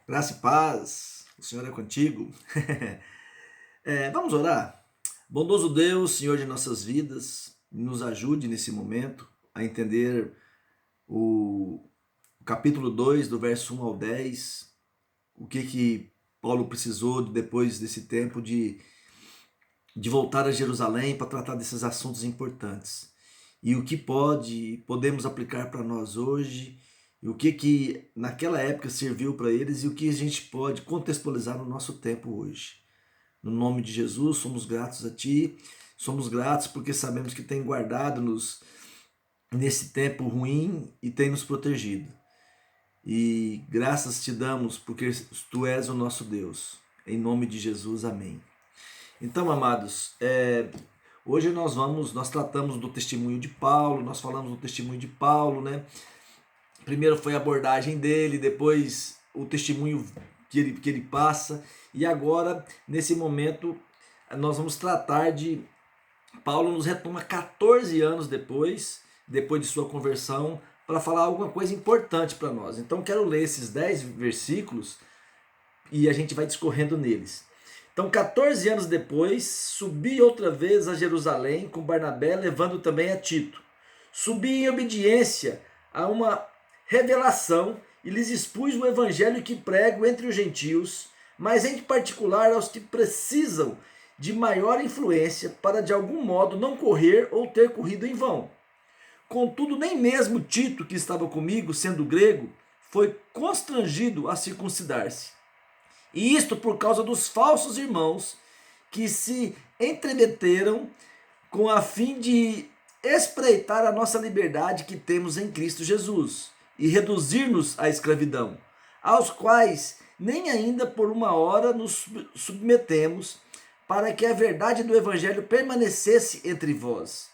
Graça e paz, o Senhor é contigo. Vamos orar? Bondoso Deus, Senhor de nossas vidas, nos ajude nesse momento a entender o capítulo 2, do verso 1 ao 10, o que Paulo precisou depois desse tempo de voltar a Jerusalém para tratar desses assuntos importantes. E o que podemos aplicar para nós hoje, e o que naquela época serviu para eles e o que a gente pode contextualizar no nosso tempo hoje. No nome de Jesus, somos gratos a Ti, somos gratos porque sabemos que tem guardado-nos nesse tempo ruim e tem nos protegido. E graças te damos porque Tu és o nosso Deus. Em nome de Jesus, amém. Então, amados, hoje nós tratamos do testemunho de Paulo, nós falamos do testemunho de Paulo, né? Primeiro foi a abordagem dele, depois o testemunho que ele passa, e agora, nesse momento, nós vamos tratar de Paulo nos retoma 14 anos depois de sua conversão, para falar alguma coisa importante para nós. Então quero ler esses 10 versículos e a gente vai discorrendo neles. Então, 14 anos depois, subi outra vez a Jerusalém com Barnabé, levando também a Tito. Subi em obediência a uma revelação e lhes expus o evangelho que prego entre os gentios, mas em particular aos que precisam de maior influência para de algum modo não correr ou ter corrido em vão. Contudo, nem mesmo Tito, que estava comigo, sendo grego, foi constrangido a circuncidar-se. E isto por causa dos falsos irmãos que se entremeteram com a fim de espreitar a nossa liberdade que temos em Cristo Jesus e reduzir-nos à escravidão, aos quais nem ainda por uma hora nos submetemos, para que a verdade do evangelho permanecesse entre vós.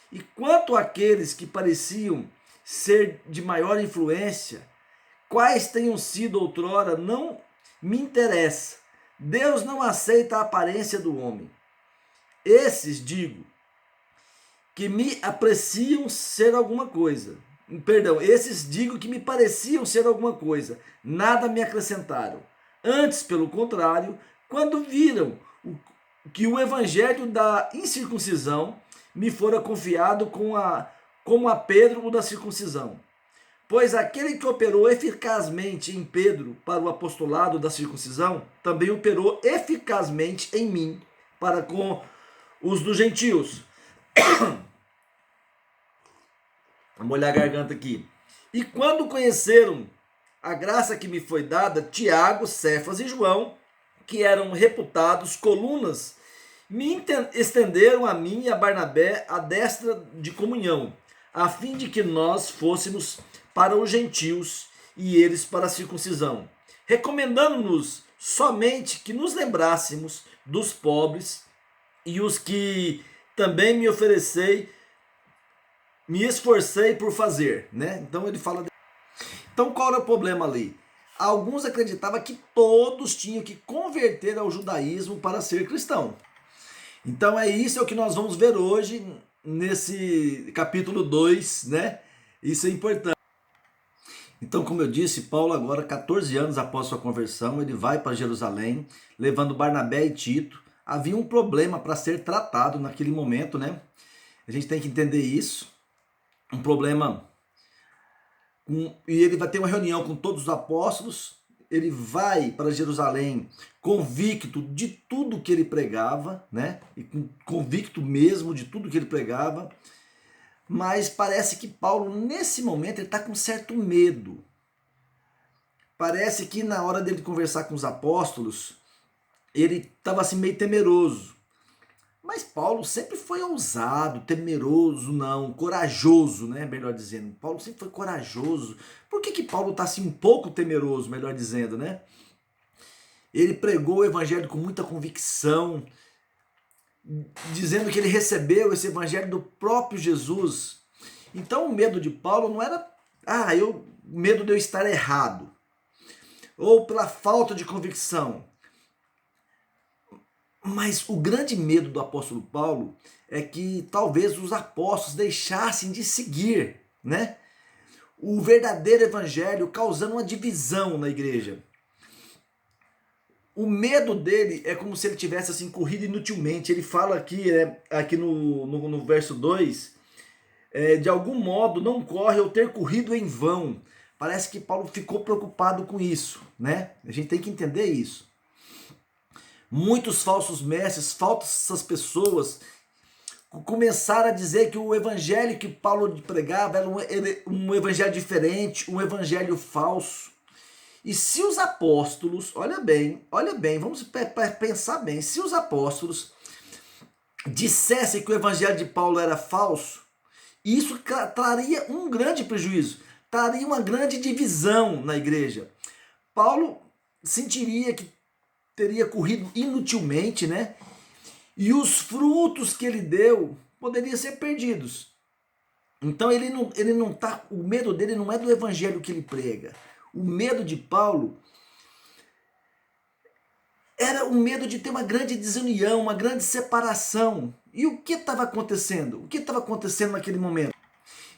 E quanto àqueles que pareciam ser de maior influência, quais tenham sido outrora, não me interessa. Deus não aceita a aparência do homem. Esses, digo, que me apreciam ser alguma coisa. Esses digo que me pareciam ser alguma coisa. Nada me acrescentaram. Antes, pelo contrário, quando viram que o evangelho da incircuncisão me fora confiado como a Pedro o da circuncisão. Pois aquele que operou eficazmente em Pedro para o apostolado da circuncisão, também operou eficazmente em mim para com os dos gentios. Vou molhar a garganta aqui. E quando conheceram a graça que me foi dada, Tiago, Cefas e João, que eram reputados colunas, me estenderam a mim e a Barnabé a destra de comunhão, a fim de que nós fôssemos para os gentios e eles para a circuncisão, recomendando-nos somente que nos lembrássemos dos pobres e os que também me esforcei por fazer, né? Então ele fala. Então qual era o problema ali? Alguns acreditavam que todos tinham que converter ao judaísmo para ser cristão. Então é o que nós vamos ver hoje nesse capítulo 2, né? Isso é importante. Então, como eu disse, Paulo agora, 14 anos após sua conversão, ele vai para Jerusalém, levando Barnabé e Tito. Havia um problema para ser tratado naquele momento, né? A gente tem que entender isso. Um problema. E ele vai ter uma reunião com todos os apóstolos. Ele vai para Jerusalém convicto de tudo que ele pregava, né? E convicto mesmo de tudo que ele pregava. Mas parece que Paulo, nesse momento, ele está com certo medo. Parece que na hora dele conversar com os apóstolos, ele estava assim meio temeroso. Mas Paulo sempre foi ousado, temeroso não, corajoso, né? Melhor dizendo. Paulo sempre foi corajoso. Por que Paulo está assim um pouco temeroso, melhor dizendo, né? Ele pregou o evangelho com muita convicção, dizendo que ele recebeu esse evangelho do próprio Jesus. Então o medo de Paulo não era medo de eu estar errado, ou pela falta de convicção. Mas o grande medo do apóstolo Paulo é que talvez os apóstolos deixassem de seguir, né, o verdadeiro evangelho, causando uma divisão na igreja. O medo dele é como se ele tivesse assim corrido inutilmente. Ele fala aqui, aqui no verso 2, de algum modo não corre ou ter corrido em vão. Parece que Paulo ficou preocupado com isso, né? A gente tem que entender isso. Muitos falsos mestres, falsas pessoas começaram a dizer que o evangelho que Paulo pregava era um evangelho diferente, um evangelho falso. E se os apóstolos, olha bem, vamos pensar bem, se os apóstolos dissessem que o evangelho de Paulo era falso, isso traria um grande prejuízo, traria uma grande divisão na igreja. Paulo sentiria que teria corrido inutilmente, né? E os frutos que ele deu poderiam ser perdidos. Então ele não tá, o medo dele não é do evangelho que ele prega. O medo de Paulo era o medo de ter uma grande desunião, uma grande separação. E o que estava acontecendo? O que estava acontecendo naquele momento?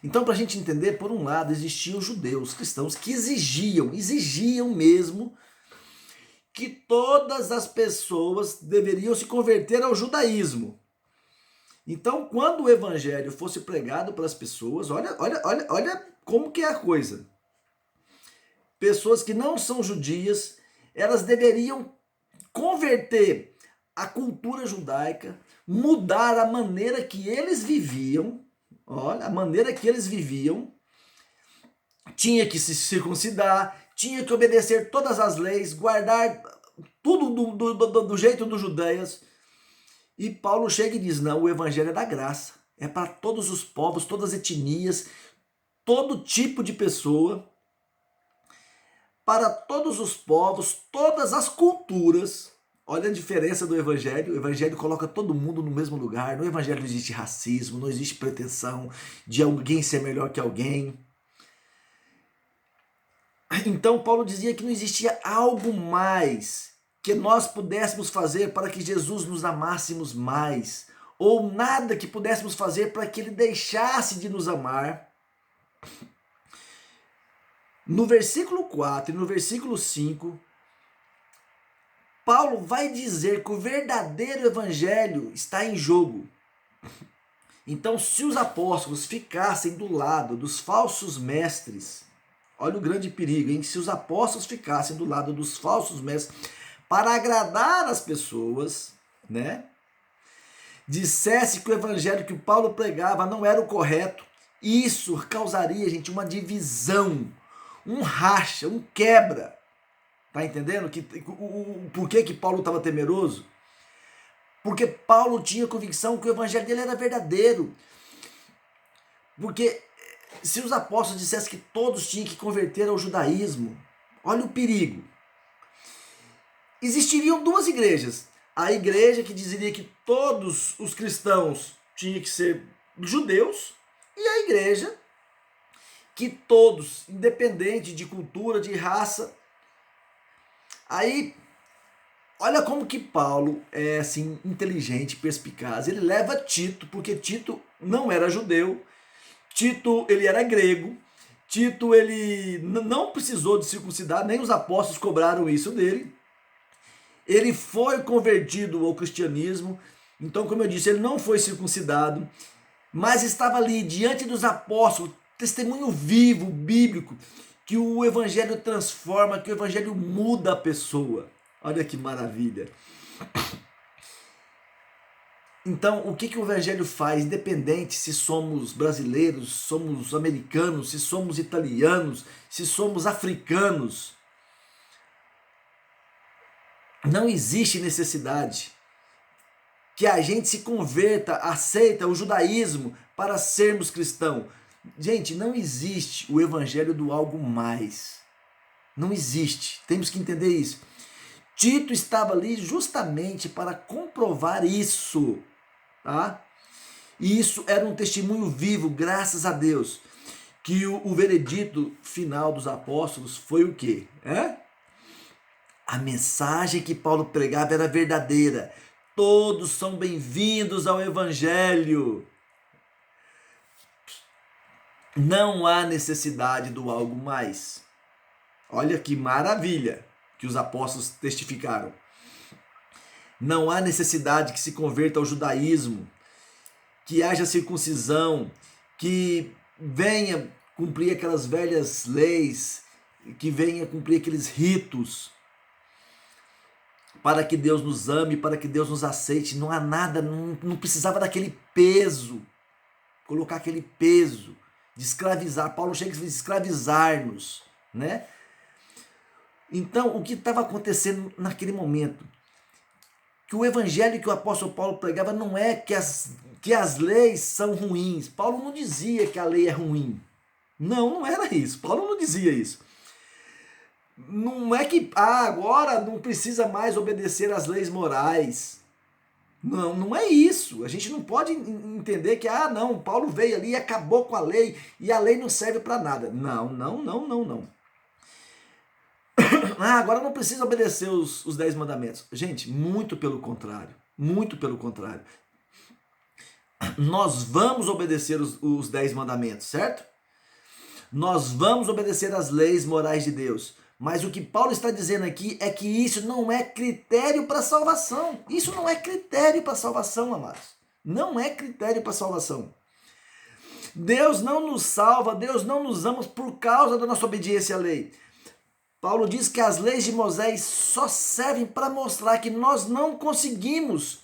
Então, para a gente entender, por um lado, existiam judeus, cristãos, que exigiam mesmo que todas as pessoas deveriam se converter ao judaísmo. Então, quando o evangelho fosse pregado para as pessoas, olha como que é a coisa. Pessoas que não são judias, elas deveriam converter a cultura judaica, mudar a maneira que eles viviam, olha, a maneira que eles viviam, tinha que se circuncidar, tinha que obedecer todas as leis, guardar tudo do jeito dos judeus. E Paulo chega e diz, não, o evangelho é da graça, é para todos os povos, todas as etnias, todo tipo de pessoa, para todos os povos, todas as culturas. Olha a diferença do evangelho. O evangelho coloca todo mundo no mesmo lugar. No evangelho não existe racismo, não existe pretensão de alguém ser melhor que alguém. Então Paulo dizia que não existia algo mais que nós pudéssemos fazer para que Jesus nos amássemos mais, ou nada que pudéssemos fazer para que ele deixasse de nos amar. No versículo 4 e no versículo 5, Paulo vai dizer que o verdadeiro evangelho está em jogo. Então, se os apóstolos ficassem do lado dos falsos mestres, olha o grande perigo, hein? Se os apóstolos ficassem do lado dos falsos mestres para agradar as pessoas, né? Dissesse que o evangelho que Paulo pregava não era o correto, isso causaria, gente, uma divisão, um racha, um quebra. Tá entendendo? Por que Paulo estava temeroso? Porque Paulo tinha convicção que o evangelho dele era verdadeiro. Porque se os apóstolos dissessem que todos tinham que converter ao judaísmo, olha o perigo. Existiriam duas igrejas. A igreja que dizeria que todos os cristãos tinham que ser judeus, e a igreja que todos, independente de cultura, de raça. Aí, olha como que Paulo é assim inteligente, perspicaz. Ele leva Tito, porque Tito não era judeu, Tito ele era grego, Tito ele não precisou de circuncidar, nem os apóstolos cobraram isso dele. Ele foi convertido ao cristianismo, então, como eu disse, ele não foi circuncidado, mas estava ali diante dos apóstolos, testemunho vivo, bíblico, que o evangelho transforma, que o evangelho muda a pessoa. Olha que maravilha. Então, o que o evangelho faz, independente se somos brasileiros, somos americanos, se somos italianos, se somos africanos, não existe necessidade que a gente se converta, aceita o judaísmo para sermos cristãos. Gente, não existe o evangelho do algo mais. Não existe. Temos que entender isso. Tito estava ali justamente para comprovar isso, tá? E isso era um testemunho vivo, graças a Deus, que o veredito final dos apóstolos foi o quê? A mensagem que Paulo pregava era verdadeira. Todos são bem-vindos ao evangelho. Não há necessidade do algo mais. Olha que maravilha que os apóstolos testificaram. Não há necessidade que se converta ao judaísmo, que haja circuncisão, que venha cumprir aquelas velhas leis, que venha cumprir aqueles ritos, para que Deus nos ame, para que Deus nos aceite. Não há nada, não precisava daquele peso, colocar aquele peso de escravizar. Paulo chega a escravizar-nos, né? Então, o que estava acontecendo naquele momento? Que o evangelho que o apóstolo Paulo pregava não é que as leis são ruins. Paulo não dizia que a lei é ruim. Não era isso. Paulo não dizia isso. Não é que agora não precisa mais obedecer às leis morais. Não é isso. A gente não pode entender que, não, Paulo veio ali e acabou com a lei e a lei não serve para nada. Não. Agora não precisa obedecer os 10 mandamentos. Gente, muito pelo contrário. Muito pelo contrário. Nós vamos obedecer os 10 mandamentos, certo? Nós vamos obedecer às leis morais de Deus. Mas o que Paulo está dizendo aqui é que isso não é critério para salvação. Isso não é critério para salvação, amados. Não é critério para salvação. Deus não nos salva, Deus não nos ama por causa da nossa obediência à lei. Paulo diz que as leis de Moisés só servem para mostrar que nós não conseguimos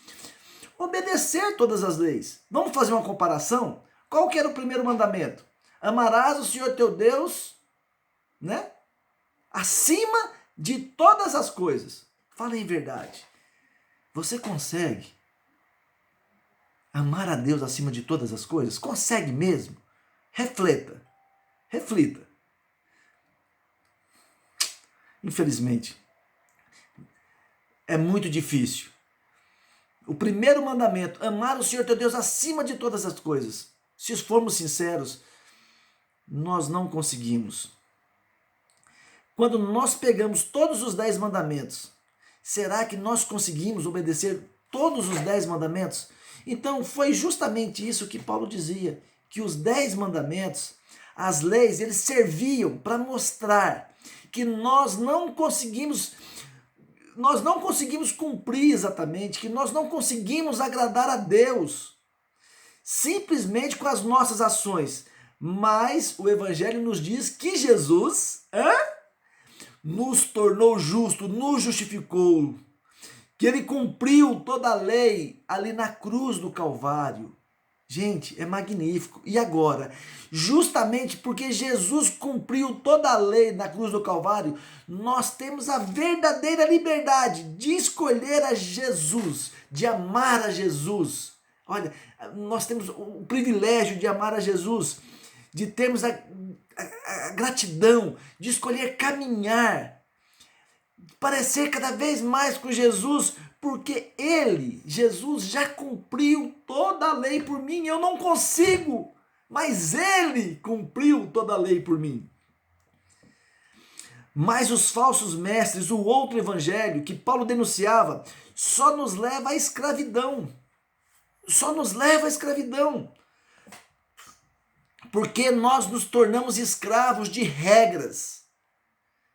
obedecer todas as leis. Vamos fazer uma comparação? Qual que era o primeiro mandamento? Amarás o Senhor teu Deus, né? Acima de todas as coisas. Fala em verdade. Você consegue amar a Deus acima de todas as coisas? Consegue mesmo? Reflita. Infelizmente, é muito difícil. O primeiro mandamento, amar o Senhor teu Deus acima de todas as coisas. Se formos sinceros, nós não conseguimos. Quando nós pegamos todos os 10 mandamentos, será que nós conseguimos obedecer todos os 10 mandamentos? Então foi justamente isso que Paulo dizia, que os 10 mandamentos, as leis, eles serviam para mostrar que nós não conseguimos cumprir exatamente, que nós não conseguimos agradar a Deus simplesmente com as nossas ações. Mas o Evangelho nos diz que Jesus nos tornou justo, nos justificou, que ele cumpriu toda a lei ali na cruz do Calvário. Gente, é magnífico. E agora, justamente porque Jesus cumpriu toda a lei na cruz do Calvário, nós temos a verdadeira liberdade de escolher a Jesus, de amar a Jesus. Olha, nós temos o privilégio de amar a Jesus, de termos a gratidão, de escolher caminhar, parecer cada vez mais com Jesus, porque Jesus, já cumpriu toda a lei por mim. Eu não consigo, mas ele cumpriu toda a lei por mim. Mas os falsos mestres, o outro evangelho que Paulo denunciava, só nos leva à escravidão. Só nos leva à escravidão. Porque nós nos tornamos escravos de regras,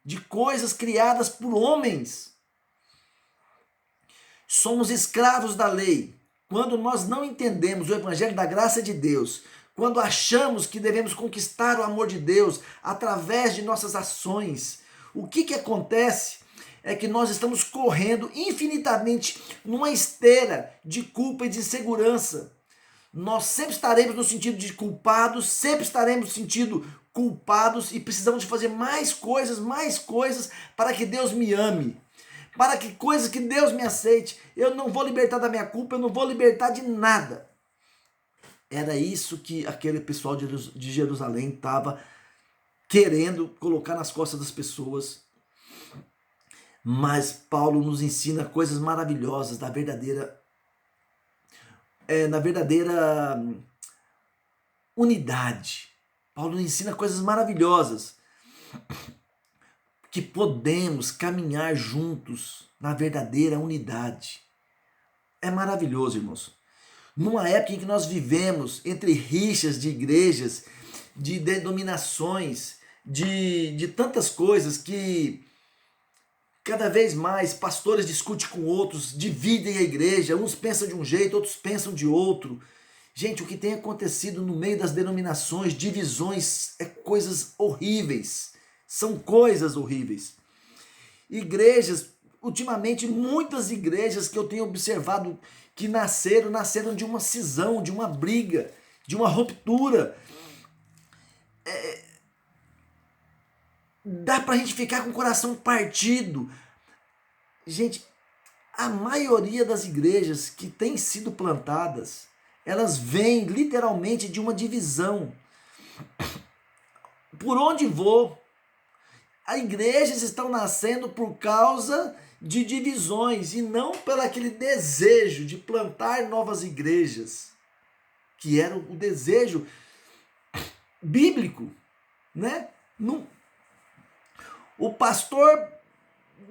de coisas criadas por homens. Somos escravos da lei. Quando nós não entendemos o evangelho da graça de Deus, quando achamos que devemos conquistar o amor de Deus através de nossas ações, o que acontece é que nós estamos correndo infinitamente numa esteira de culpa e de insegurança. Nós sempre estaremos no sentido de culpados, sempre estaremos no sentido culpados e precisamos de fazer mais coisas para que Deus me ame. Para que coisas que Deus me aceite. Eu não vou libertar da minha culpa, eu não vou libertar de nada. Era isso que aquele pessoal de Jerusalém estava querendo colocar nas costas das pessoas. Mas Paulo nos ensina coisas maravilhosas na verdadeira unidade. Paulo nos ensina coisas maravilhosas, que podemos caminhar juntos na verdadeira unidade. É maravilhoso, irmãos. Numa época em que nós vivemos entre rixas de igrejas, de denominações, de tantas coisas que Cada vez mais pastores discutem com outros, dividem a igreja, uns pensam de um jeito, outros pensam de outro. Gente, o que tem acontecido no meio das denominações, divisões, é coisas horríveis. São coisas horríveis. Igrejas, ultimamente, muitas igrejas que eu tenho observado que nasceram de uma cisão, de uma briga, de uma ruptura. Dá pra gente ficar com o coração partido. Gente, a maioria das igrejas que têm sido plantadas, elas vêm literalmente de uma divisão. Por onde vou? As igrejas estão nascendo por causa de divisões e não pelo aquele desejo de plantar novas igrejas, que era o desejo bíblico, né? O pastor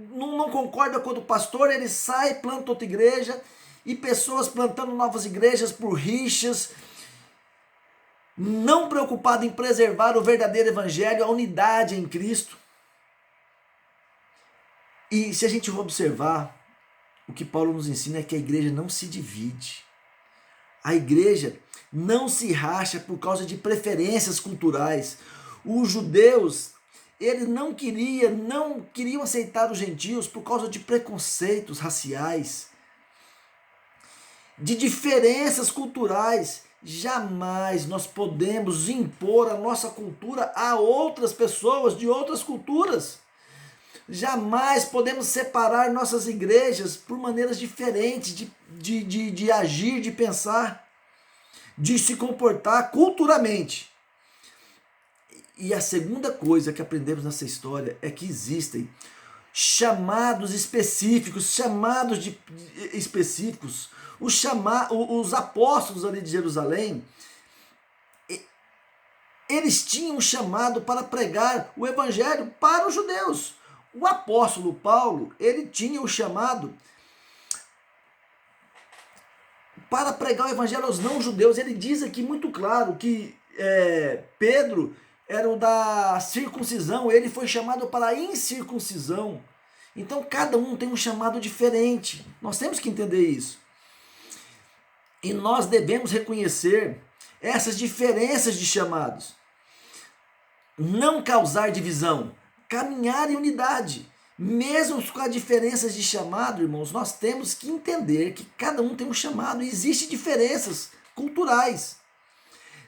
não concorda com o pastor, ele sai, planta outra igreja, e pessoas plantando novas igrejas por rixas, não preocupado em preservar o verdadeiro evangelho, a unidade em Cristo. E se a gente for observar, o que Paulo nos ensina é que a igreja não se divide. A igreja não se racha por causa de preferências culturais. Os judeus, eles não queriam aceitar os gentios por causa de preconceitos raciais, de diferenças culturais. Jamais nós podemos impor a nossa cultura a outras pessoas de outras culturas. Jamais podemos separar nossas igrejas por maneiras diferentes de agir, de pensar, de se comportar culturalmente. E a segunda coisa que aprendemos nessa história é que existem chamados específicos, específicos. Os apóstolos ali de Jerusalém, eles tinham um chamado para pregar o evangelho para os judeus. O apóstolo Paulo, ele tinha o chamado para pregar o evangelho aos não-judeus. Ele diz aqui muito claro que Pedro era o da circuncisão, ele foi chamado para a incircuncisão. Então cada um tem um chamado diferente. Nós temos que entender isso. E nós devemos reconhecer essas diferenças de chamados. Não causar divisão. Caminhar em unidade. Mesmo com as diferenças de chamado, irmãos, nós temos que entender que cada um tem um chamado e existem diferenças culturais.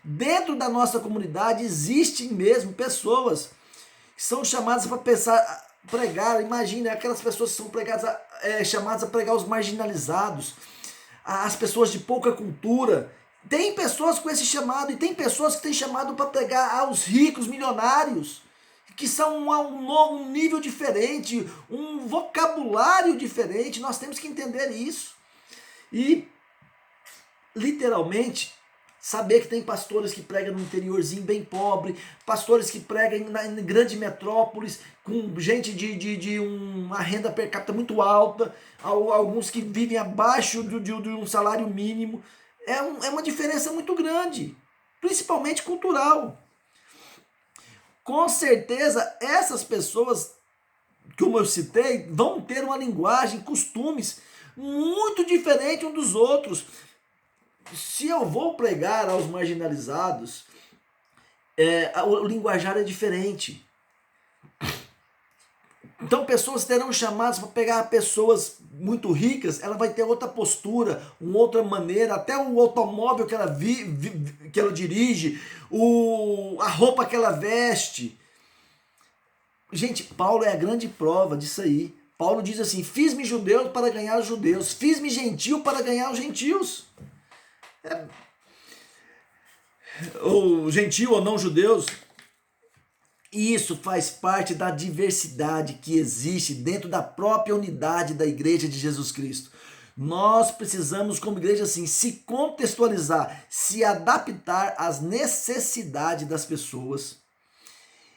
Dentro da nossa comunidade existem mesmo pessoas que são chamadas para pregar. Imagine aquelas pessoas que são chamadas a pregar os marginalizados, as pessoas de pouca cultura. Tem pessoas com esse chamado e tem pessoas que têm chamado para pregar aos ricos, milionários, que são um nível diferente, um vocabulário diferente. Nós temos que entender isso. E, literalmente, saber que tem pastores que pregam no interiorzinho bem pobre, pastores que pregam em grandes metrópoles, com gente de uma renda per capita muito alta, alguns que vivem abaixo de um salário mínimo. É uma diferença muito grande, principalmente cultural. Com certeza, essas pessoas, como eu citei, vão ter uma linguagem, costumes muito diferente um dos outros. Se eu vou pregar aos marginalizados, o linguajar é diferente. Então pessoas terão chamados para pegar pessoas muito ricas, ela vai ter outra postura, uma outra maneira, até o automóvel que ela que ela dirige, a roupa que ela veste. Gente, Paulo é a grande prova disso aí. Paulo diz assim: fiz-me judeu para ganhar os judeus, fiz-me gentil para ganhar os gentios. Ou gentil ou não judeus. E isso faz parte da diversidade que existe dentro da própria unidade da Igreja de Jesus Cristo. Nós precisamos, como igreja, assim, se contextualizar, se adaptar às necessidades das pessoas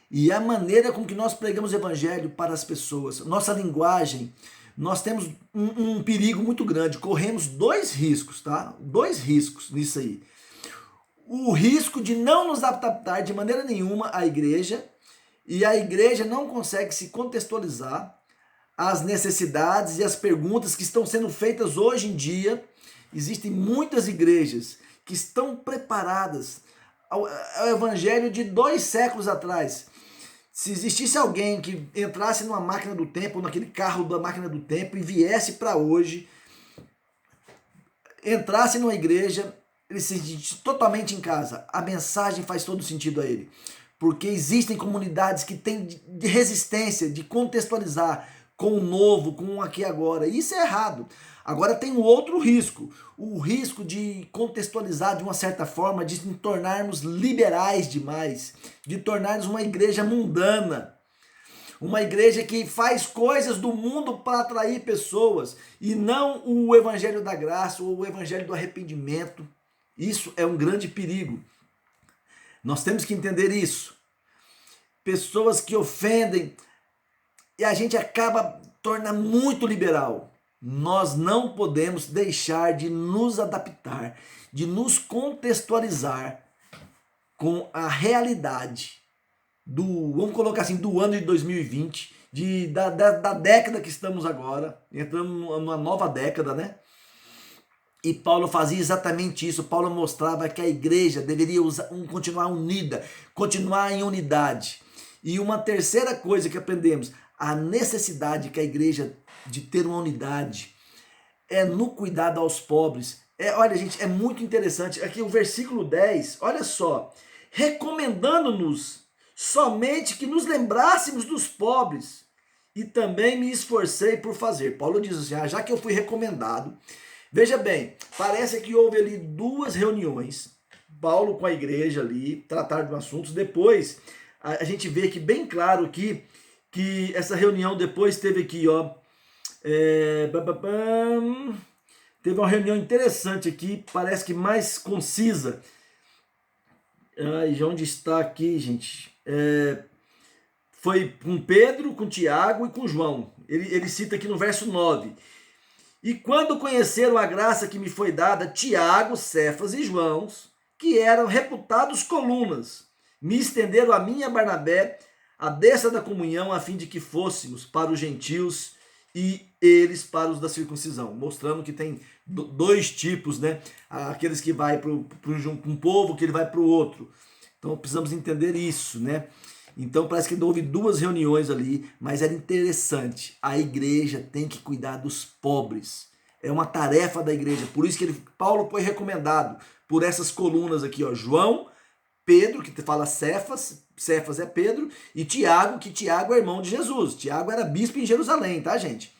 e a maneira com que nós pregamos o evangelho para as pessoas. Nossa linguagem, nós temos um perigo muito grande. Corremos dois riscos, tá? Dois riscos nisso aí. O risco de não nos adaptar de maneira nenhuma à igreja, e a igreja não consegue se contextualizar as necessidades e as perguntas que estão sendo feitas hoje em dia. Existem muitas igrejas que estão preparadas ao evangelho de 2 séculos atrás. Se existisse alguém que entrasse numa máquina do tempo, naquele carro da máquina do tempo e viesse para hoje, entrasse numa igreja, ele se sente totalmente em casa. A mensagem faz todo sentido a ele. Porque existem comunidades que têm de resistência, de contextualizar com o novo, com o aqui e agora. E isso é errado. Agora tem um outro risco. O risco de contextualizar de uma certa forma, de nos tornarmos liberais demais, de tornarmos uma igreja mundana. Uma igreja que faz coisas do mundo para atrair pessoas e não o evangelho da graça ou o evangelho do arrependimento. Isso é um grande perigo. Nós temos que entender isso. Pessoas que ofendem e a gente acaba tornando muito liberal. Nós não podemos deixar de nos adaptar, de nos contextualizar com a realidade vamos colocar assim, do ano de 2020, da década que estamos agora, entrando numa nova década, né? E Paulo fazia exatamente isso. Paulo mostrava que a igreja deveria continuar unida, continuar em unidade. E uma terceira coisa que aprendemos, a necessidade que a igreja de ter uma unidade é no cuidado aos pobres. Olha, gente, é muito interessante. Aqui o versículo 10, olha só, recomendando-nos somente que nos lembrássemos dos pobres e também me esforcei por fazer. Paulo diz assim, já que eu fui recomendado, veja bem, parece que houve ali 2 reuniões, Paulo com a igreja ali, trataram de assuntos, depois a gente vê aqui bem claro que essa reunião depois teve aqui, ó, teve uma reunião interessante aqui, parece que mais concisa. Onde está aqui, gente? Foi com Pedro, com Tiago e com João. Ele cita aqui no verso 9. E quando conheceram a graça que me foi dada, Tiago, Cefas e João, que eram reputados colunas, me estenderam a mim e a Barnabé a destra da comunhão, a fim de que fôssemos para os gentios e eles para os da circuncisão, mostrando que tem 2 tipos, né? Aqueles que vai para um povo, que ele vai para o outro. Então precisamos entender isso, né? Então parece que houve 2 reuniões ali, mas era interessante. A igreja tem que cuidar dos pobres. É uma tarefa da igreja. Por isso que Paulo foi recomendado por essas colunas aqui, ó, João, Pedro, que fala Cefas é Pedro, e Tiago, que Tiago é irmão de Jesus. Tiago era bispo em Jerusalém, tá, gente?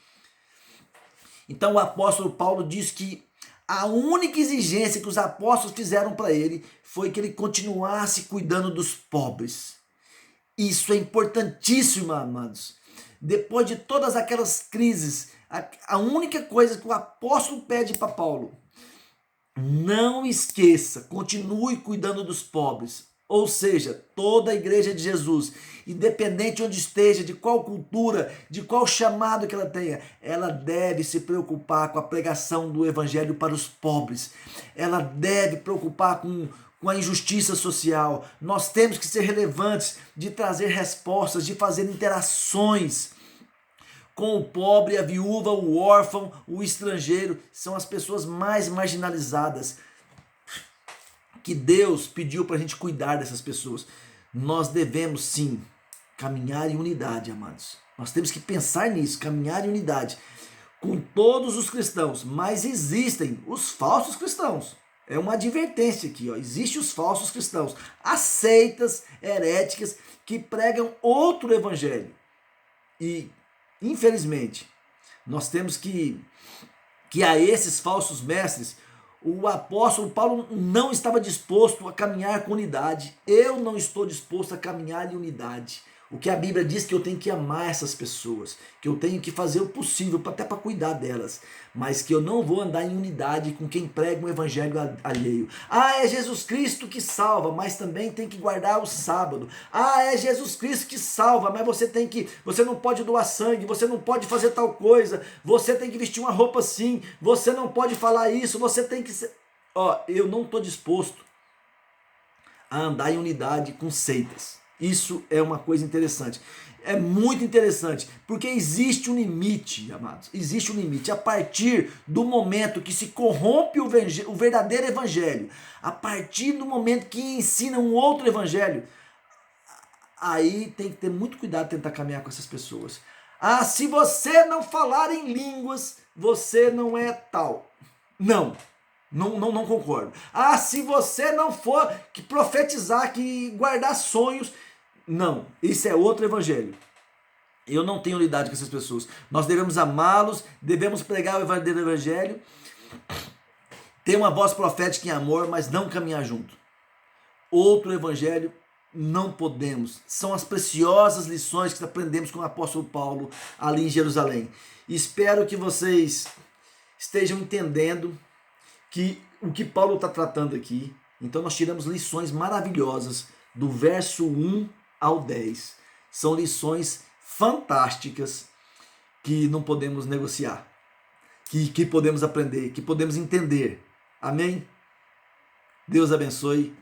Então o apóstolo Paulo diz que a única exigência que os apóstolos fizeram para ele foi que ele continuasse cuidando dos pobres. Isso é importantíssimo, amados. Depois de todas aquelas crises, a única coisa que o apóstolo pede para Paulo, não esqueça, continue cuidando dos pobres. Ou seja, toda a igreja de Jesus, independente de onde esteja, de qual cultura, de qual chamado que ela tenha, ela deve se preocupar com a pregação do evangelho para os pobres. Ela deve preocupar com a injustiça social. Nós temos que ser relevantes de trazer respostas, de fazer interações com o pobre, a viúva, o órfão, o estrangeiro. São as pessoas mais marginalizadas que Deus pediu para a gente cuidar dessas pessoas. Nós devemos sim caminhar em unidade, amados. Nós temos que pensar nisso, caminhar em unidade com todos os cristãos, mas existem os falsos cristãos. É uma advertência aqui, ó. Existem os falsos cristãos, as seitas heréticas que pregam outro evangelho. E, infelizmente, nós temos que a esses falsos mestres, o apóstolo Paulo não estava disposto a caminhar com unidade. Eu não estou disposto a caminhar em unidade. O que a Bíblia diz que eu tenho que amar essas pessoas, que eu tenho que fazer o possível até para cuidar delas, mas que eu não vou andar em unidade com quem prega um evangelho alheio. É Jesus Cristo que salva, mas também tem que guardar o sábado. É Jesus Cristo que salva, mas você não pode doar sangue, você não pode fazer tal coisa, você tem que vestir uma roupa assim, você não pode falar isso, você tem que ser... Eu não estou disposto a andar em unidade com seitas. Isso é uma coisa interessante. É muito interessante, porque existe um limite, amados. Existe um limite. A partir do momento que se corrompe o verdadeiro evangelho, a partir do momento que ensina um outro evangelho, aí tem que ter muito cuidado de tentar caminhar com essas pessoas. Ah, se você não falar em línguas, você não é tal. Não concordo. Ah, se você não for que profetizar, que guardar sonhos, não, isso é outro evangelho. Eu não tenho unidade com essas pessoas. Nós devemos amá-los, devemos pregar o verdadeiro evangelho, ter uma voz profética em amor, mas não caminhar junto. Outro evangelho não podemos. São as preciosas lições que aprendemos com o apóstolo Paulo ali em Jerusalém. Espero que vocês estejam entendendo que o que Paulo está tratando aqui. Então nós tiramos lições maravilhosas do verso 1 ao 10. São lições fantásticas que não podemos negociar, que podemos aprender, que podemos entender. Amém? Deus abençoe.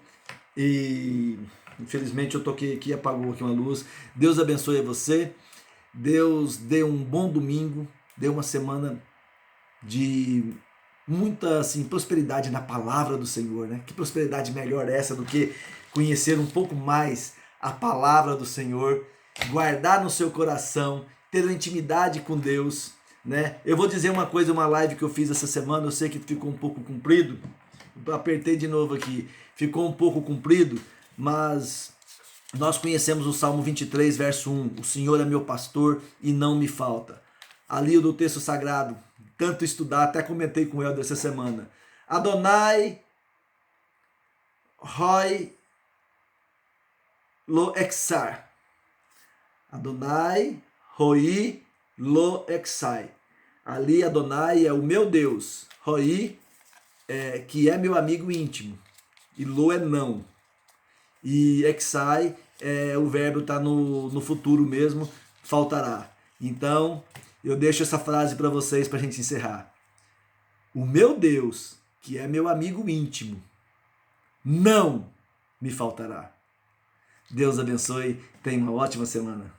E infelizmente eu toquei aqui, apagou aqui uma luz. Deus abençoe a você. Deus dê um bom domingo, dê uma semana de muita assim, prosperidade na palavra do Senhor, né? Que prosperidade melhor essa do que conhecer um pouco mais a palavra do Senhor, guardar no seu coração, ter uma intimidade com Deus, né? Eu vou dizer uma coisa, uma live que eu fiz essa semana, eu sei que ficou um pouco comprido, apertei de novo aqui, ficou um pouco comprido, mas nós conhecemos o Salmo 23, verso 1, o Senhor é meu pastor e não me falta. Ali do texto sagrado, tanto estudar, até comentei com o Helder essa semana. Adonai Roi Lo Exar. Adonai Roi Lo Exai. Ali Adonai é o meu Deus. Roi que é meu amigo íntimo. E Lo é não. E Exai o verbo está no futuro mesmo, faltará. Então, eu deixo essa frase para vocês para a gente encerrar. O meu Deus, que é meu amigo íntimo, não me faltará. Deus abençoe, tenha uma ótima semana.